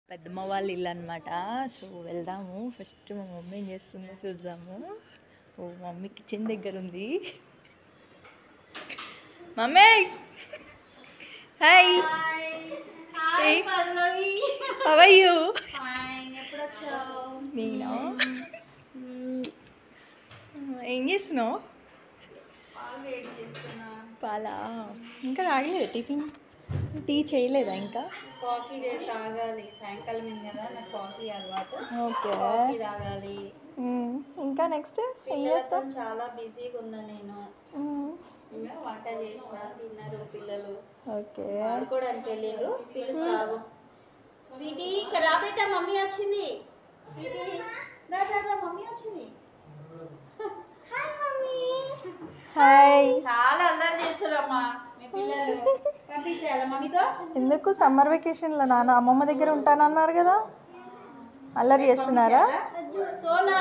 పెద్దమ్మ వాళ్ళ ఇల్లు అనమాట. సో వెళ్దాము. ఫస్ట్ మా మమ్మీ ఏం చేస్తుందో చూద్దాము. ఓ మమ్మీ కిచెన్ దగ్గర ఉంది. Mummy hi. Hi Pallavi. How are you? Fine. ఎప్పుడు వచ్చావు? నేను ఏం చేస్తున్నావు? పాలు వేడి చేస్తున్నా. పాలా? ఇంకా తాగలేదు? టిఫిన్ టీ చేయలేదా ఇంకా? కాఫీ తాగాలి, సాయంకాలం అయింది కదా, నాకు కాఫీ అలవాటు. ఓకే, కాఫీ తాగాలి. ఇంకా నెక్స్ట్ ఏం చేస్తావు? చాలా బిజీగా ఉన్నా నేను. ఇంకా వంట చేసిన, తిన్నారు పిల్లలు. ఓకే, ఆడుకోవడానికి వెళ్ళిండ్రు. పిలుస్తావు స్వీటీ, ఇక్కడ రాబెట్టా, మమ్మీ వచ్చింది. స్వీటీ రా, మమ్మీ వచ్చింది. హాయ్. చాలా అల్లరి చేస్తారమ్మా మీ పిల్లలు. పంపించాలా మమ్మీతో? ఎందుకు? సమ్మర్ వెకేషన్లో నాన్న అమ్మమ్మ దగ్గర ఉంటానన్నారు కదా, అల్లరి చేస్తున్నారా? సోనా